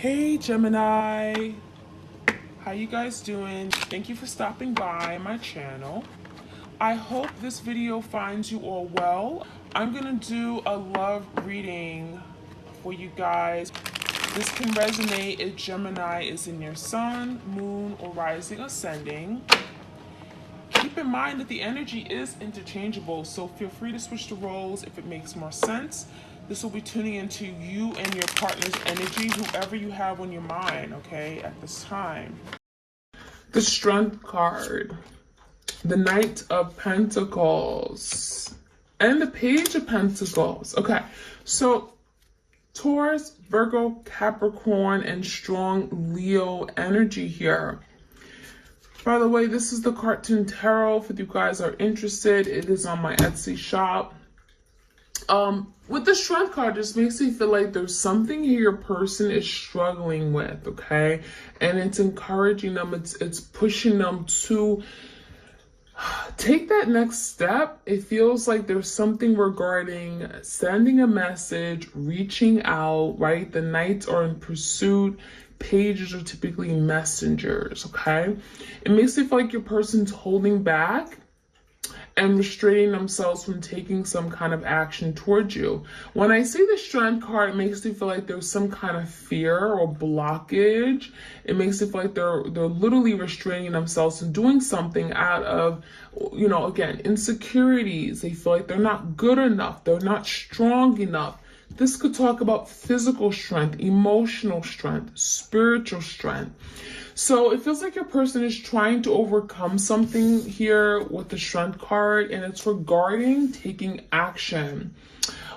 Hey Gemini, how you guys doing? Thank you for stopping by my channel. I hope this video finds you all well. I'm gonna do a love reading for you guys. This can resonate if Gemini is in your sun, moon, or rising ascending. Keep in mind that the energy is interchangeable, so feel free to switch the roles if it makes more sense. This will be tuning into you and your partner's energy, whoever you have on your mind, okay, at this time. The Strength card, the Knight of Pentacles, and the Page of Pentacles. Okay, so Taurus, Virgo, Capricorn, and strong Leo energy here. By the way, this is the Cartoon Tarot. If you guys are interested, it is on my Etsy shop. With the Strength card, just makes me feel like there's something here your person is struggling with, okay? And it's encouraging them, it's pushing them to take that next step. It feels like there's something regarding sending a message, reaching out, right? The Knights are in pursuit. Pages are typically messengers, okay? It makes it feel like your person's holding back and restraining themselves from taking some kind of action towards you. When I see the Strength card, it makes me feel like there's some kind of fear or blockage. It makes it feel like they're literally restraining themselves from doing something out of, again, insecurities. They feel like they're not good enough. They're not strong enough. This could talk about physical strength, emotional strength, spiritual strength. So it feels like your person is trying to overcome something here with the Strength card, and it's regarding taking action.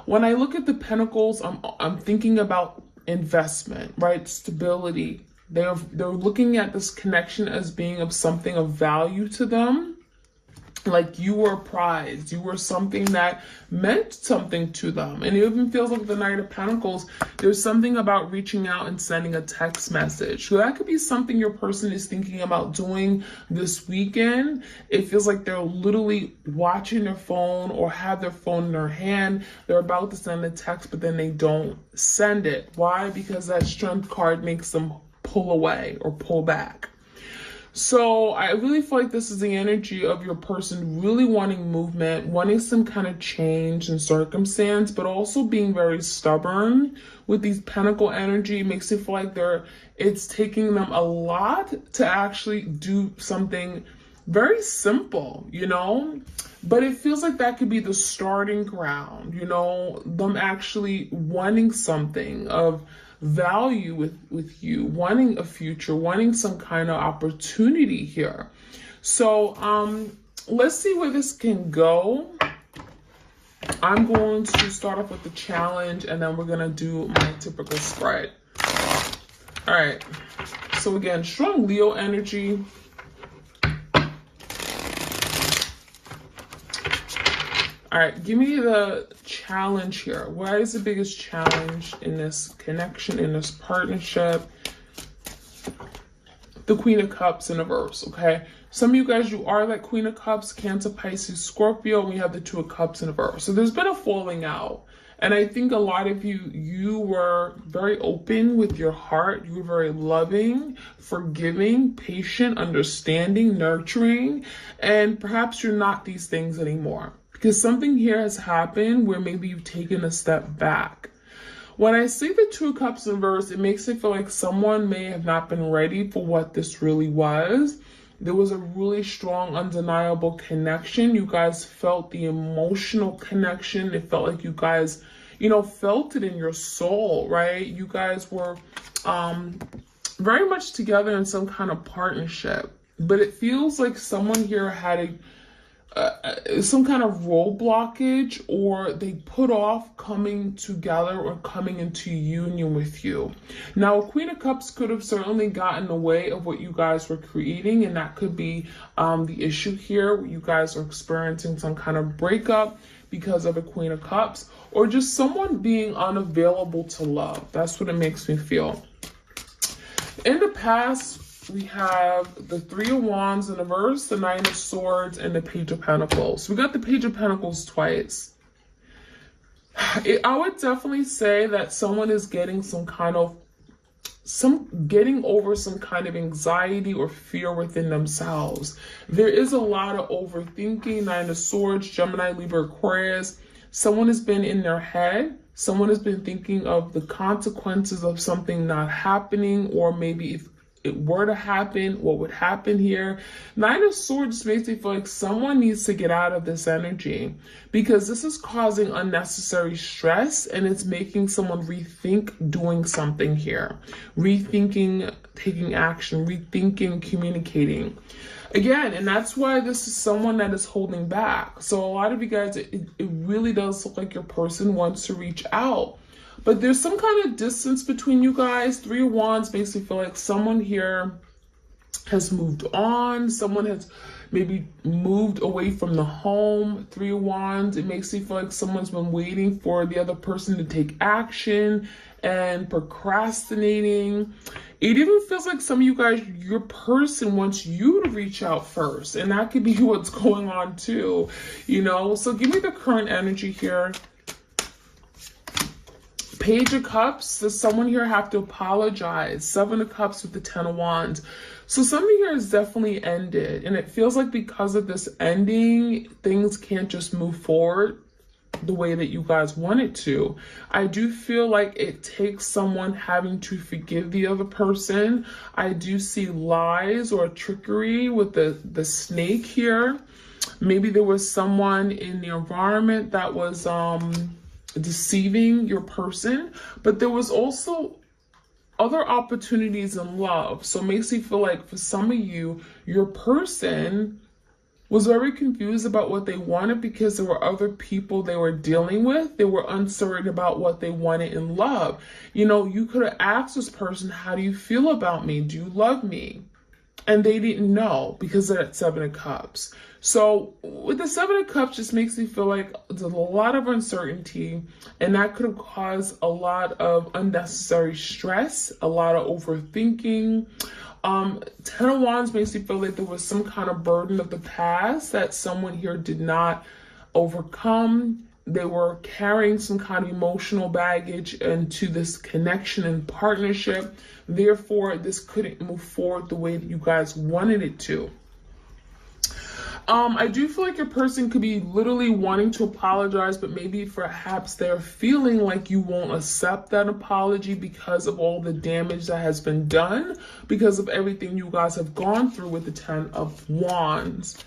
When I look at the Pentacles, I'm thinking about investment, right? Stability. They're looking at this connection as being of something of value to them. Like you were prized, you were something that meant something to them. And it even feels like the Knight of Pentacles, there's something about reaching out and sending a text message. So that could be something your person is thinking about doing this weekend. It feels like they're literally watching their phone or have their phone in their hand. They're about to send a text, but then they don't send it. Why? Because that Strength card makes them pull away or pull back. So I really feel like this is the energy of your person really wanting movement, wanting some kind of change in circumstance, but also being very stubborn. With these Pentacle energy, it makes it feel like it's taking them a lot to actually do something very simple, but it feels like that could be the starting ground, them actually wanting something of value with you, wanting a future, wanting some kind of opportunity here. So let's see where this can go. I'm going to start off with the challenge, and then we're going to do my typical spread. All right. So again, strong Leo energy. All right, give me the challenge here. What is the biggest challenge in this connection, in this partnership? The Queen of Cups in reverse, okay? Some of you guys, you are that Queen of Cups, Cancer, Pisces, Scorpio, and we have the Two of Cups in reverse. So there's been a falling out. And I think a lot of you were very open with your heart. You were very loving, forgiving, patient, understanding, nurturing. And perhaps you're not these things anymore. Because something here has happened where maybe you've taken a step back. When I see the Two of Cups in reverse, it makes it feel like someone may have not been ready for what this really was. There was a really strong, undeniable connection. You guys felt the emotional connection. It felt like you guys, felt it in your soul, right? You guys were very much together in some kind of partnership. But it feels like someone here had some kind of role blockage, or they put off coming together or coming into union with you. Now, a Queen of Cups could have certainly gotten in the way of what you guys were creating, and that could be the issue here. You guys are experiencing some kind of breakup because of a Queen of Cups, or just someone being unavailable to love. That's what it makes me feel. In the past, we have the Three of Wands in reverse, the Nine of Swords, and the Page of Pentacles. We got the Page of Pentacles twice. I would definitely say that someone is getting some kind of getting over some kind of anxiety or fear within themselves. There is a lot of overthinking. Nine of Swords, Gemini, Libra, Aquarius. Someone has been in their head. Someone has been thinking of the consequences of something not happening, or maybe if it were to happen, what would happen here. Nine of Swords makes me feel like someone needs to get out of this energy, because this is causing unnecessary stress and it's making someone rethink doing something here, rethinking taking action, rethinking communicating. Again, and that's why this is someone that is holding back. So a lot of you guys, it really does look like your person wants to reach out. But there's some kind of distance between you guys. Three of Wands makes me feel like someone here has moved on. Someone has maybe moved away from the home. Three of Wands, it makes me feel like someone's been waiting for the other person to take action and procrastinating. It even feels like some of you guys, your person wants you to reach out first. And that could be what's going on too, you know? So give me the current energy here. Page of Cups, does someone here have to apologize? Seven of Cups with the Ten of Wands. So something here has definitely ended. And it feels like because of this ending, things can't just move forward the way that you guys want it to. I do feel like it takes someone having to forgive the other person. I do see lies or trickery with the snake here. Maybe there was someone in the environment that was deceiving your person, but there was also other opportunities in love. So it makes me feel like for some of you, your person was very confused about what they wanted because there were other people they were dealing with. They were uncertain about what they wanted in love. You know, you could have asked this person, how do you feel about me? Do you love me? And they didn't know because of that Seven of Cups. So with the Seven of Cups, just makes me feel like there's a lot of uncertainty, and that could have caused a lot of unnecessary stress, a lot of overthinking. Ten of Wands makes me feel like there was some kind of burden of the past that someone here did not overcome. They were carrying some kind of emotional baggage into this connection and partnership. Therefore, this couldn't move forward the way that you guys wanted it to. I do feel like your person could be literally wanting to apologize, but maybe perhaps they're feeling like you won't accept that apology because of all the damage that has been done, because of everything you guys have gone through with the Ten of Wands.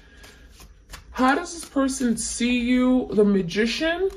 How does this person see you? The Magician,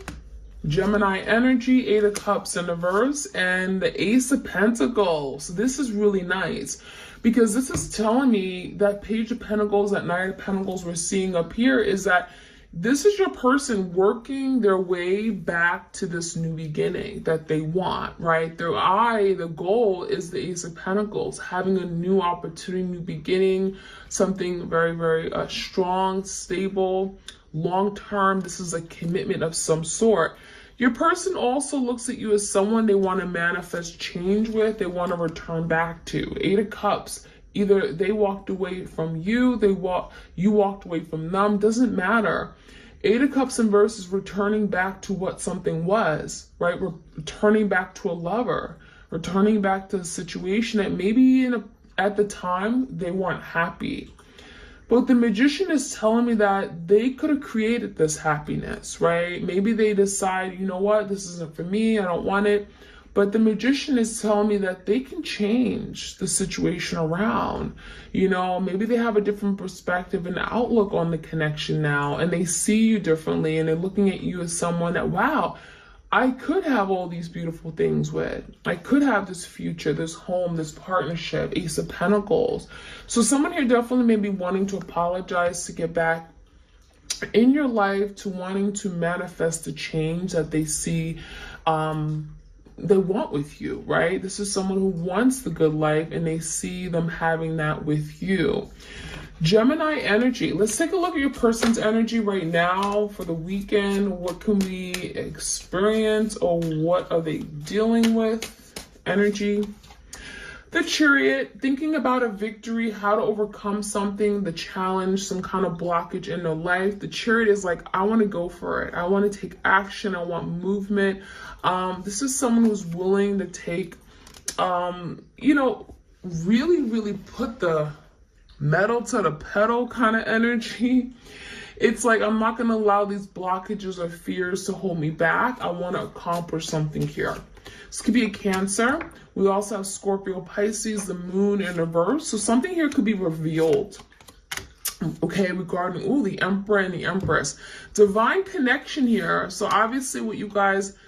Gemini energy, Eight of Cups in reverse, and the Ace of Pentacles. This is really nice because this is telling me that Page of Pentacles, that Knight of Pentacles we're seeing up here is that this is your person working their way back to this new beginning that they want, right? The goal is the Ace of Pentacles, having a new opportunity, new beginning, something very, very strong, stable, long-term. This is a commitment of some sort. Your person also looks at you as someone they want to manifest change with, they want to return back to. Eight of Cups, either they walked away from you, you walked away from them, doesn't matter. Eight of Cups in reverse is returning back to what something was, right? Returning back to a lover, returning back to a situation that maybe at the time they weren't happy. But the Magician is telling me that they could have created this happiness, right? Maybe they decide, you know what, this isn't for me, I don't want it. But the Magician is telling me that they can change the situation around. You know, maybe they have a different perspective and outlook on the connection now, and they see you differently, and they're looking at you as someone that, wow, I could have all these beautiful things with. I could have this future, this home, this partnership, Ace of Pentacles. So someone here definitely may be wanting to apologize, to get back in your life, to wanting to manifest the change that they see they want with you, right? This is someone who wants the good life and they see them having that with you. Gemini energy. Let's take a look at your person's energy right now for the weekend. What can we experience, or what are they dealing with? Energy. The Chariot, thinking about a victory, how to overcome something, the challenge, some kind of blockage in their life. The Chariot is like, I want to go for it. I want to take action. I want movement. This is someone who's willing to take you know, really, really put the metal to the pedal kind of energy. It's like, I'm not going to allow these blockages or fears to hold me back. I want to accomplish something here. This could be a Cancer. We also have Scorpio, Pisces, the moon in reverse. So something here could be revealed. Okay, regarding, the Emperor and the Empress. Divine connection here. So obviously what you guys,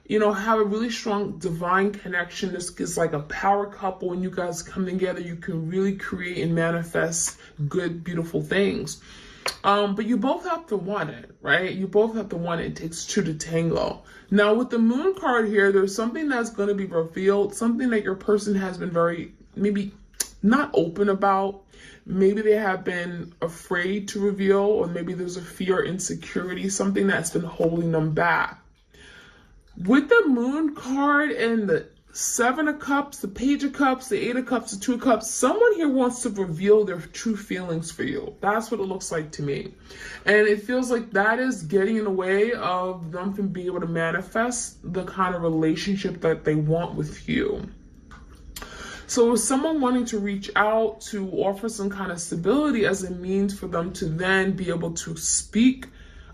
have a really strong divine connection. This is like a power couple. When you guys come together, you can really create and manifest good, beautiful things. But you both have to want it, right? You both have to want it. It takes two to tango. Now, with the moon card here, there's something that's going to be revealed, something that your person has been very, maybe not open about. Maybe they have been afraid to reveal, or maybe there's a fear, insecurity, something that's been holding them back. With the moon card and the Seven of Cups, the Page of Cups, the Eight of Cups, the Two of Cups, someone here wants to reveal their true feelings for you. That's what it looks like to me. And it feels like that is getting in the way of them from being able to manifest the kind of relationship that they want with you. So with someone wanting to reach out to offer some kind of stability as a means for them to then be able to speak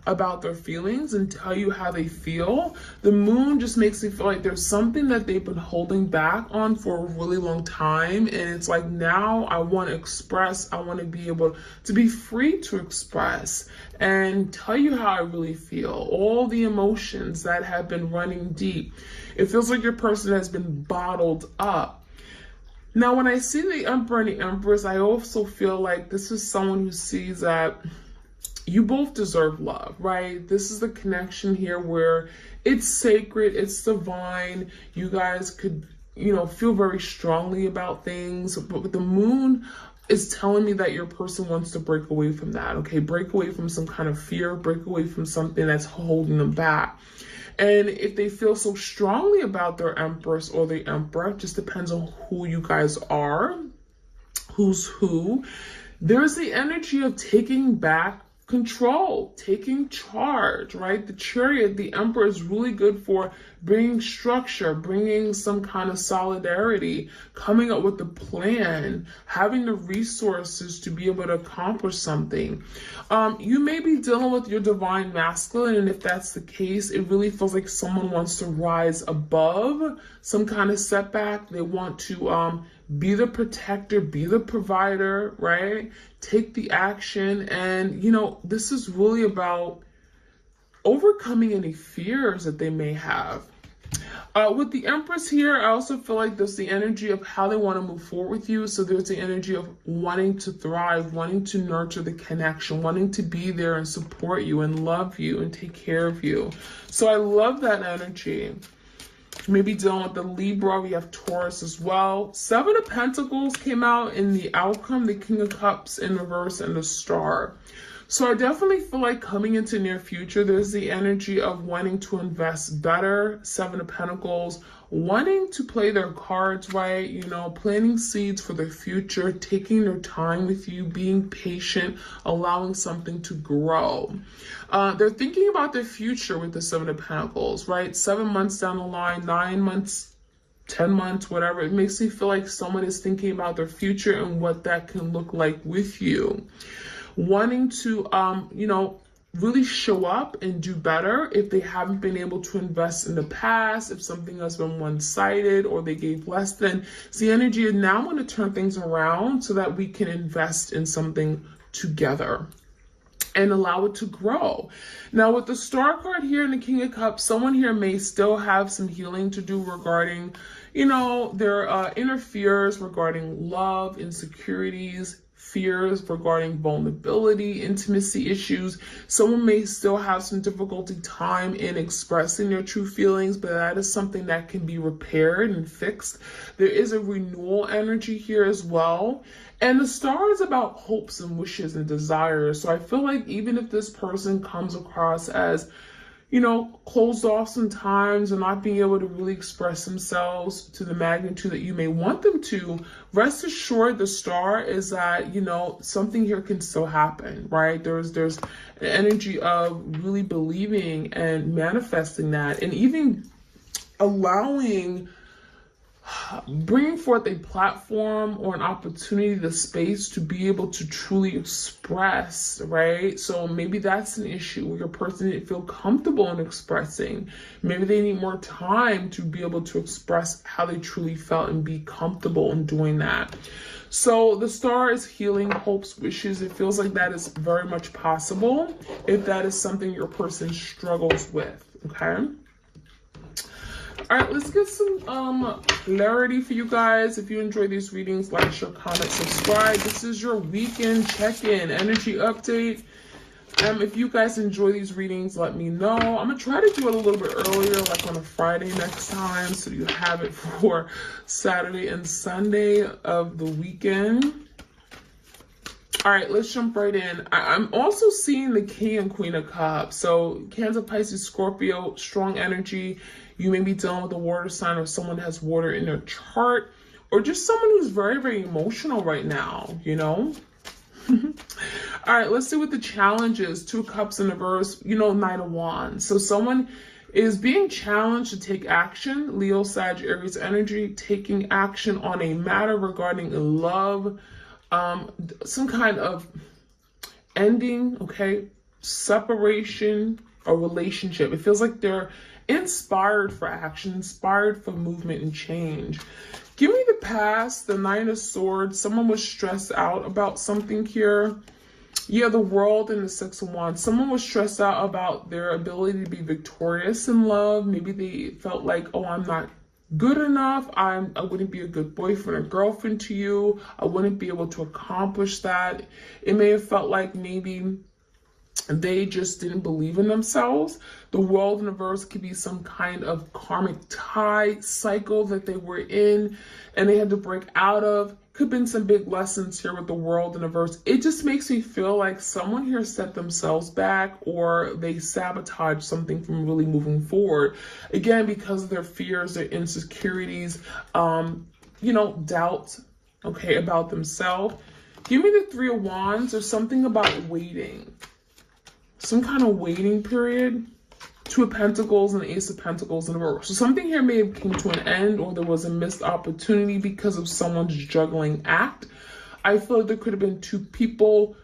about their feelings and tell you how they feel, the moon just makes me feel like there's something that they've been holding back on for a really long time. And it's like, now I want to express, I want to be able to be free to express and tell you how I really feel, all the emotions that have been running deep. It feels like your person has been bottled up. Now, when I see the Emperor and the Empress, I also feel like this is someone who sees that you both deserve love, right? This is the connection here where it's sacred, it's divine. You guys could, feel very strongly about things, but with the moon, it's telling me that your person wants to break away from that, okay? Break away from some kind of fear, break away from something that's holding them back. And if they feel so strongly about their Empress or the Emperor, it just depends on who you guys are, who's who. There's the energy of taking back control, taking charge, right? The Chariot, the Emperor, is really good for bringing structure, bringing some kind of solidarity, coming up with a plan, having the resources to be able to accomplish something. You may be dealing with your divine masculine, and if that's the case, it really feels like someone wants to rise above some kind of setback. They want to be the protector, be the provider, right? Take the action. And, this is really about overcoming any fears that they may have. With the Empress here, I also feel like there's the energy of how they want to move forward with you. So there's the energy of wanting to thrive, wanting to nurture the connection, wanting to be there and support you and love you and take care of you. So I love that energy. Maybe dealing with the Libra, we have Taurus as well. Seven of Pentacles came out in the outcome, the King of Cups in reverse, and the Star. So I definitely feel like coming into near future, there's the energy of wanting to invest better, Seven of Pentacles, wanting to play their cards right, planting seeds for the future, taking their time with you, being patient, allowing something to grow. They're thinking about their future with the Seven of Pentacles, right? 7 months down the line, 9 months, 10 months, whatever. It makes me feel like someone is thinking about their future and what that can look like with you. Wanting to, really show up and do better if they haven't been able to invest in the past, if something has been one-sided or they gave less than. It's the energy of now I'm going to turn things around so that we can invest in something together and allow it to grow. Now with the Star card here and the King of Cups, someone here may still have some healing to do regarding, their inner fears regarding love, insecurities, fears regarding vulnerability, intimacy issues. Someone may still have some difficulty time in expressing their true feelings, but that is something that can be repaired and fixed. There is a renewal energy here as well. And the Star is about hopes and wishes and desires. So I feel like even if this person comes across as, closed off sometimes and not being able to really express themselves to the magnitude that you may want them to, rest assured the Star is that, something here can still happen, right? There's an energy of really believing and manifesting that, and even allowing bringing forth a platform or an opportunity, the space to be able to truly express, right? So maybe that's an issue where your person didn't feel comfortable in expressing. Maybe they need more time to be able to express how they truly felt and be comfortable in doing that. So the star is healing, hopes, wishes. It feels like that is very much possible if that is something your person struggles with, okay? All right, let's get some clarity for you guys. If you enjoy these readings, like, share, comment, subscribe. This is your weekend check-in, energy update. If you guys enjoy these readings, let me know. I'm going to try to do it a little bit earlier, like on a Friday next time, so you have it for Saturday and Sunday of the weekend. All right, let's jump right in. I'm also seeing the King and Queen of Cups. So Cancer, Pisces, Scorpio, strong energy. You may be dealing with a water sign or someone that has water in their chart, or just someone who's very, very emotional right now, you know? All right, let's see what the challenge is. Two of Cups in reverse, you know, Knight of Wands. So someone is being challenged to take action. Leo, Sag, Aries energy, taking action on a matter regarding love, some kind of ending, okay, separation, or relationship. It feels like they're inspired for action, inspired for movement and change. Give me the past, the Nine of Swords. Someone was stressed out about something here. Yeah, the World and the Six of Wands. Someone was stressed out about their ability to be victorious in love. Maybe they felt like, oh, I'm not good enough. I wouldn't be a good boyfriend or girlfriend to you. I wouldn't be able to accomplish that. It may have felt like maybe they just didn't believe in themselves. The World in reverse could be some kind of karmic tie cycle that they were in and they had to break out of. Could have been some big lessons here with the World in reverse. It just makes me feel like someone here set themselves back, or they sabotage something from really moving forward. Again, because of their fears, their insecurities, you know, doubt, okay, about themselves. Give me the Three of Wands. There's something about waiting. Some kind of waiting period. Two of Pentacles and the Ace of Pentacles in reverse. So something here may have come to an end, or there was a missed opportunity because of someone's juggling act. I feel like there could have been two people,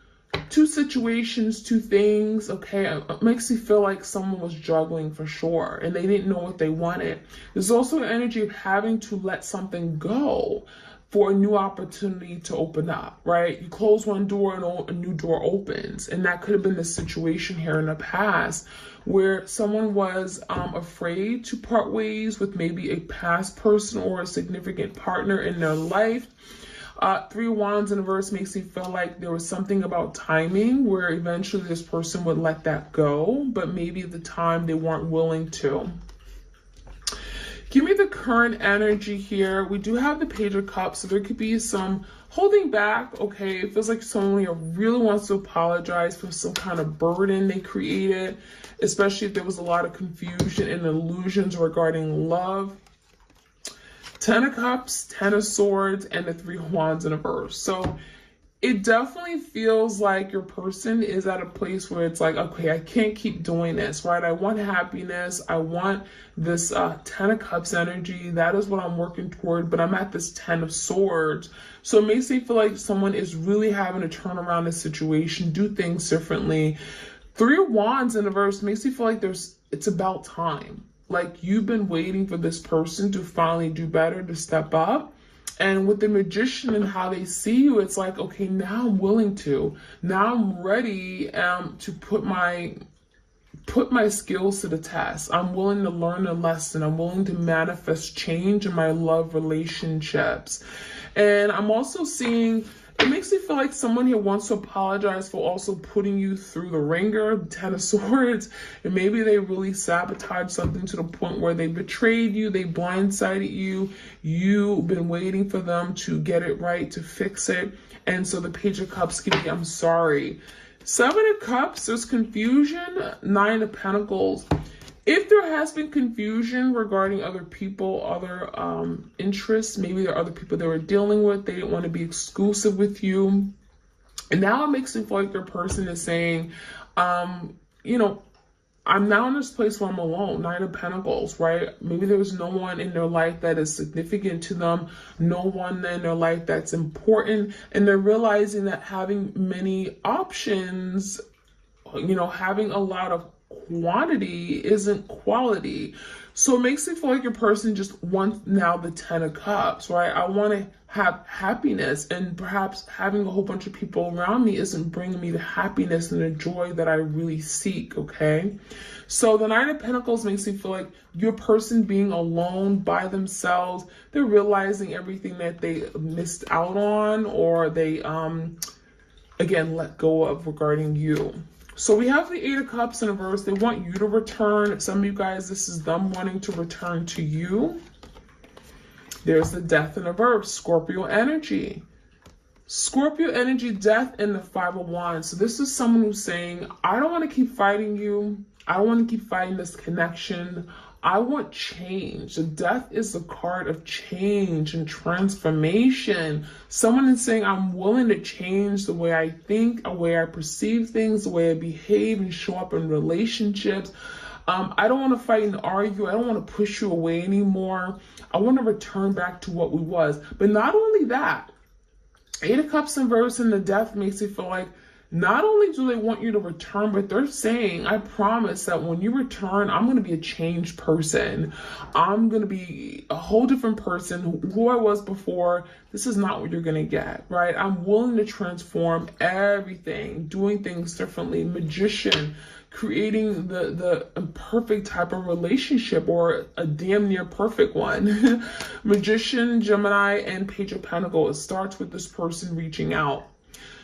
two situations, two things, okay? It makes me feel like someone was juggling for sure, and they didn't know what they wanted. There's also an energy of having to let something go for a new opportunity to open up, right? You close one door and a new door opens. And that could have been the situation here in the past where someone was afraid to part ways with maybe a past person or a significant partner in their life. Three of Wands in reverse makes me feel like there was something about timing where eventually this person would let that go, but maybe at the time they weren't willing to. Give me the current energy here. We do have the Page of Cups, so there could be some holding back, okay? It feels like someone here really wants to apologize for some kind of burden they created, especially if there was a lot of confusion and illusions regarding love. Ten of Cups, Ten of Swords, and the Three of Wands in reverse. So it definitely feels like your person is at a place where it's like, okay, I can't keep doing this, right? I want happiness. I want this Ten of Cups energy. That is what I'm working toward, but I'm at this Ten of Swords. So it makes me feel like someone is really having to turn around the situation, do things differently. Three of Wands in reverse makes me feel like it's about time. Like you've been waiting for this person to finally do better, to step up. And with the Magician and how they see you, it's like, okay, now I'm willing to. Now I'm ready to put my skills to the test. I'm willing to learn a lesson. I'm willing to manifest change in my love relationships. And I'm also seeing, it makes me feel like someone here wants to apologize for also putting you through the ringer, the Ten of Swords, and maybe they really sabotaged something to the point where they betrayed you, they blindsided you, you've been waiting for them to get it right, to fix it, and so the Page of Cups can be, I'm sorry. Seven of Cups, there's confusion. Nine of Pentacles. If there has been confusion regarding other people, other interests, maybe there are other people they were dealing with, they didn't want to be exclusive with you. And now it makes me feel like your person is saying, you know, I'm now in this place where I'm alone, Nine of Pentacles, right? Maybe there's no one in their life that is significant to them, no one in their life that's important, and they're realizing that having many options, having a lot of quantity isn't quality. So it makes me feel like your person just wants now the 10 of Cups, right? I want to have happiness, and perhaps having a whole bunch of people around me isn't bringing me the happiness and the joy that I really seek, okay? So the Nine of Pentacles makes me feel like your person being alone by themselves, they're realizing everything that they missed out on, or they, again, let go of regarding you. So we have the Eight of Cups in reverse. They want you to return. Some of you guys, this is them wanting to return to you. There's the Death in reverse, Scorpio energy. Scorpio energy, death, and the Five of Wands. So this is someone who's saying, I don't want to keep fighting you. I don't want to keep fighting this connection. I want change. The Death is the card of change and transformation. Someone is saying, I'm willing to change the way I think, the way I perceive things, the way I behave and show up in relationships. I don't want to fight and argue. I don't want to push you away anymore. I want to return back to what we was. But not only that, Eight of Cups in reverse and the Death makes it feel like not only do they want you to return, but they're saying, I promise that when you return, I'm going to be a changed person. I'm going to be a whole different person. Who I was before, this is not what you're going to get, right? I'm willing to transform everything, doing things differently. Magician, creating the perfect type of relationship, or a damn near perfect one. Magician, Gemini, and Page of Pentacles. It starts with this person reaching out.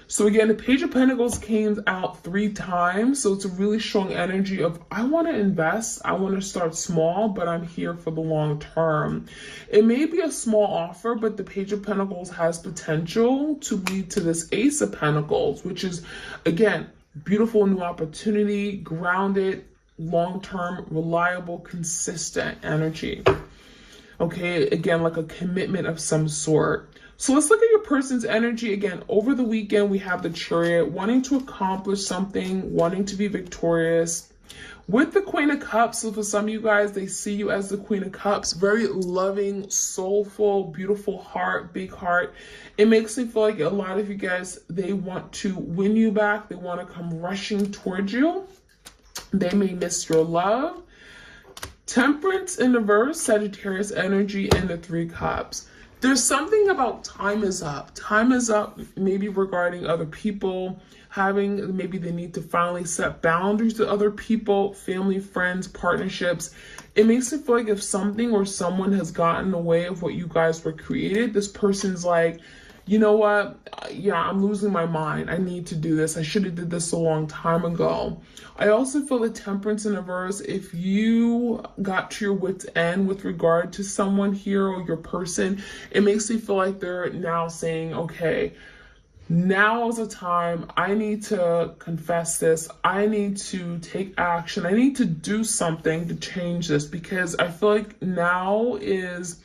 So again, the Page of Pentacles came out 3 times. So it's a really strong energy of, I want to invest. I want to start small, but I'm here for the long term. It may be a small offer, but the Page of Pentacles has potential to lead to this Ace of Pentacles, which is, again, beautiful new opportunity, grounded, long-term, reliable, consistent energy. Okay, again, like a commitment of some sort. So let's look at your person's energy. Again, over the weekend, we have the Chariot, wanting to accomplish something, wanting to be victorious. With the Queen of Cups, so for some of you guys, they see you as the Queen of Cups. Very loving, soulful, beautiful heart, big heart. It makes me feel like a lot of you guys, they want to win you back. They want to come rushing towards you. They may miss your love. Temperance in reverse, Sagittarius energy, and the Three Cups. There's something about time is up. Time is up, maybe regarding other people, maybe they need to finally set boundaries with other people, family, friends, partnerships. It makes it feel like if something or someone has gotten in the way of what you guys were created, this person's like, you know what? Yeah, I'm losing my mind. I need to do this. I should have did this a long time ago. I also feel the Temperance in reverse. If you got to your wit's end with regard to someone here or your person, it makes me feel like they're now saying, okay, now is the time. I need to confess this. I need to take action. I need to do something to change this, because I feel like now is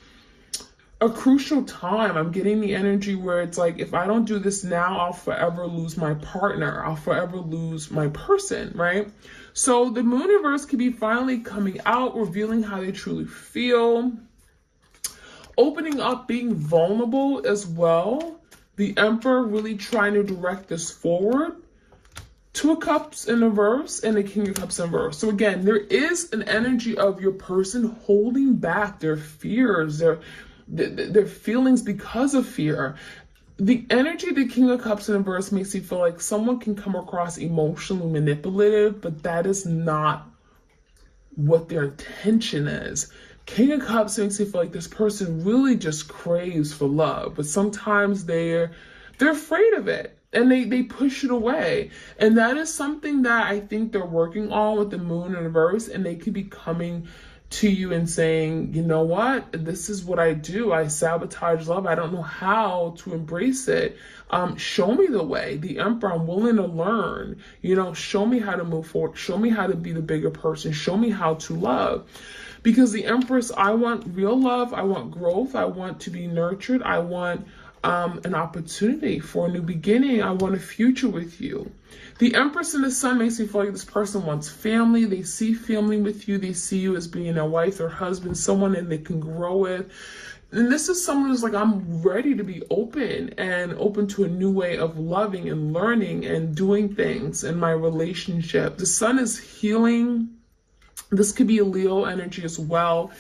a crucial time. I'm getting the energy where it's like, if I don't do this now, I'll forever lose my partner. I'll forever lose my person, right? So the Moon reverse could be finally coming out, revealing how they truly feel, opening up, being vulnerable as well. The Emperor really trying to direct this forward. Two of Cups in reverse and the King of Cups in reverse. So again, there is an energy of your person holding back their fears, their feelings because of fear. The energy of the King of Cups in reverse makes you feel like someone can come across emotionally manipulative, but that is not what their intention is. King of Cups makes you feel like this person really just craves for love, but sometimes they're afraid of it and they push it away. And that is something that I think they're working on with the Moon in reverse, and they could be coming to you and saying, you know what, this is what I do. I sabotage love. I don't know how to embrace it. Show me the way. The Emperor, I'm willing to learn. Show me how to move forward. Show me how to be the bigger person. Show me how to love. Because the Empress, I want real love. I want growth. I want to be nurtured. I want an opportunity for a new beginning. I want a future with you. The Empress and the Sun makes me feel like this person wants family. They see family with you. They see you as being a wife or husband, someone that they can grow with. And this is someone who's like, I'm ready to be open and open to a new way of loving and learning and doing things in my relationship. The Sun is healing. This could be a Leo energy as well.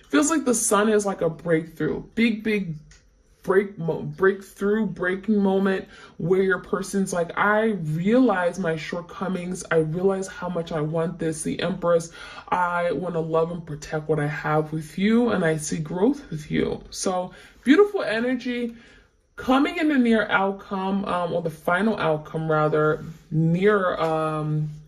Feels like the Sun is like a breakthrough, big breaking moment where your person's like, I realize my shortcomings. I realize how much I want this. The Empress, I want to love and protect what I have with you, and I see growth with you. So beautiful energy coming in the near outcome, or the final outcome rather, near,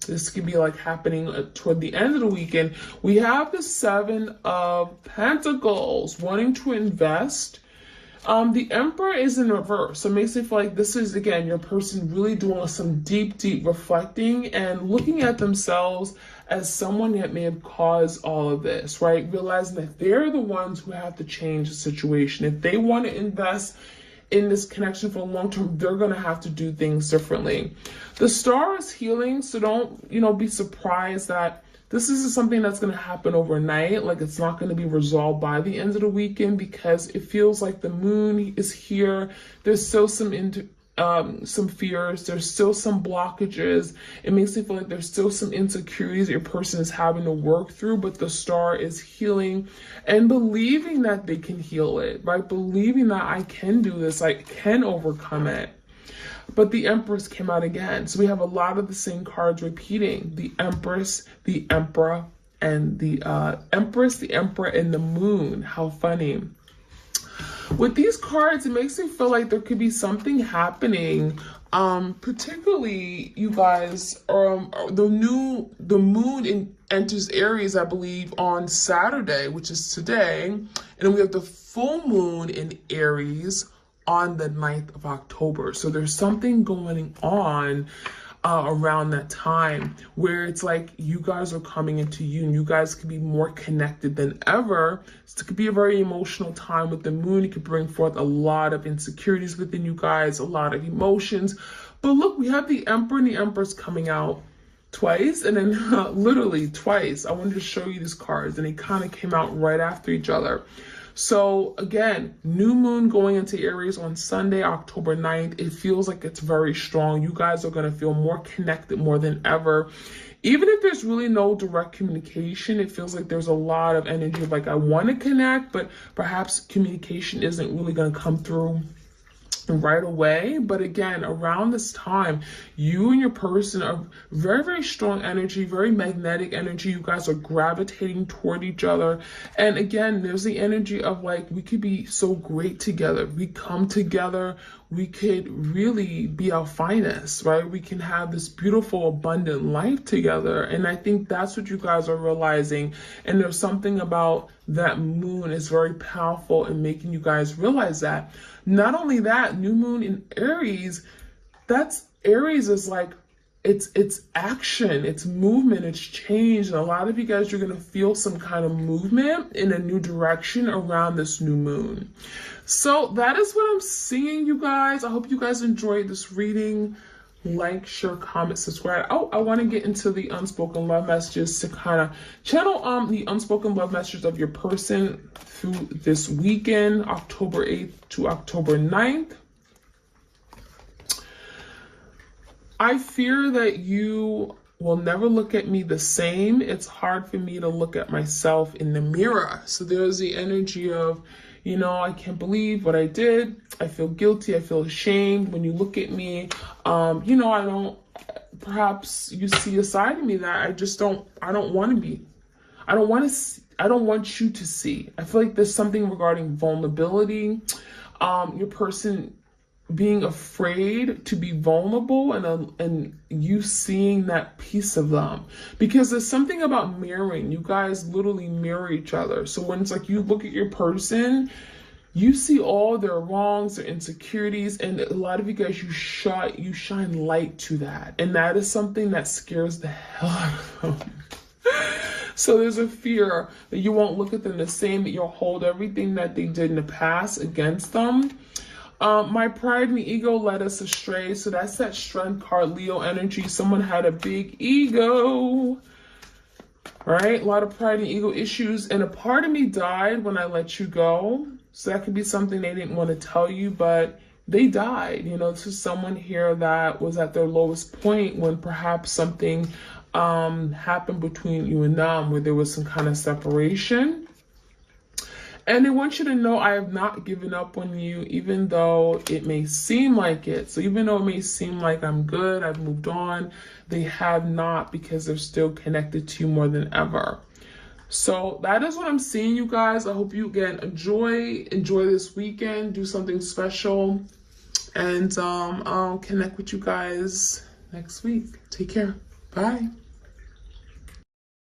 this could be like happening toward the end of the weekend. We have the Seven of Pentacles wanting to invest. The Emperor is in reverse, so it makes me feel like this is, again, your person really doing some deep reflecting and looking at themselves as someone that may have caused all of this, right? Realizing that they're the ones who have to change the situation. If they want to invest in this connection for the long term, they're going to have to do things differently. The Star is healing, so don't, be surprised that this is something that's going to happen overnight. Like, it's not going to be resolved by the end of the weekend, because it feels like the moon is here. There's still some fears. There's still some blockages. It makes me feel like there's still some insecurities that your person is having to work through, but the Star is healing and believing that they can heal it, right? Believing that I can do this, I can overcome it. But the Empress came out again. So we have a lot of the same cards repeating. The Empress, the Emperor, and the Empress, the Emperor, and the Moon. How funny. With these cards, it makes me feel like there could be something happening. Particularly, you guys, the moon enters Aries, I believe, on Saturday, which is today. And then we have the full moon in Aries on the 9th of October. So there's something going on around that time where it's like you guys are coming into you and you guys could be more connected than ever. So it could be a very emotional time with the moon. It could bring forth a lot of insecurities within you guys, a lot of emotions. But look, we have the Emperor and the Empress coming out twice, and then literally twice. I wanted to show you these cards, and they kind of came out right after each other. So again, new moon going into Aries on Sunday, October 9th. It feels like it's very strong. You guys are going to feel more connected more than ever. Even if there's really no direct communication, it feels like there's a lot of energy of like, I want to connect, but perhaps communication isn't really going to come through right away. But again, around this time, you and your person are very strong energy, very magnetic energy. You guys are gravitating toward each other. And again, there's the energy of like, we could be so great together. We come together. We could really be our finest, right? We can have this beautiful, abundant life together. And I think that's what you guys are realizing. And there's something about that moon is very powerful in making you guys realize that. Not only that, new moon in Aries, Aries is like, it's action, it's movement, it's change. And a lot of you guys are going to feel some kind of movement in a new direction around this new moon. So that is what I'm seeing, you guys. I hope you guys enjoyed this reading. Like, share, comment, subscribe. Oh, I want to get into the unspoken love messages to kind of channel the unspoken love messages of your person through this weekend, October 8th to October 9th. I fear that you will never look at me the same. It's hard for me to look at myself in the mirror. So there's the energy of, I can't believe what I did. I feel guilty. I feel ashamed. When you look at me, perhaps you see a side of me that I don't want you to see. I feel like there's something regarding vulnerability. Your person being afraid to be vulnerable and you seeing that piece of them, because there's something about mirroring. You guys literally mirror each other. So when it's like you look at your person, you see all their wrongs, their insecurities, and a lot of you guys, you shine light to that. And that is something that scares the hell out of them. So there's a fear that you won't look at them the same, that you'll hold everything that they did in the past against them. My pride and ego led us astray. So that's that strength card, Leo energy. Someone had a big ego, right? A lot of pride and ego issues. And a part of me died when I let you go. So that could be something they didn't want to tell you, but they died. You know, this is someone here that was at their lowest point when perhaps something happened between you and them, where there was some kind of separation. And they want you to know I have not given up on you, even though it may seem like it. So even though it may seem like I'm good, I've moved on, they have not, because they're still connected to you more than ever. So that is what I'm seeing, you guys. I hope you again enjoy this weekend, do something special, and I'll connect with you guys next week. Take care. Bye.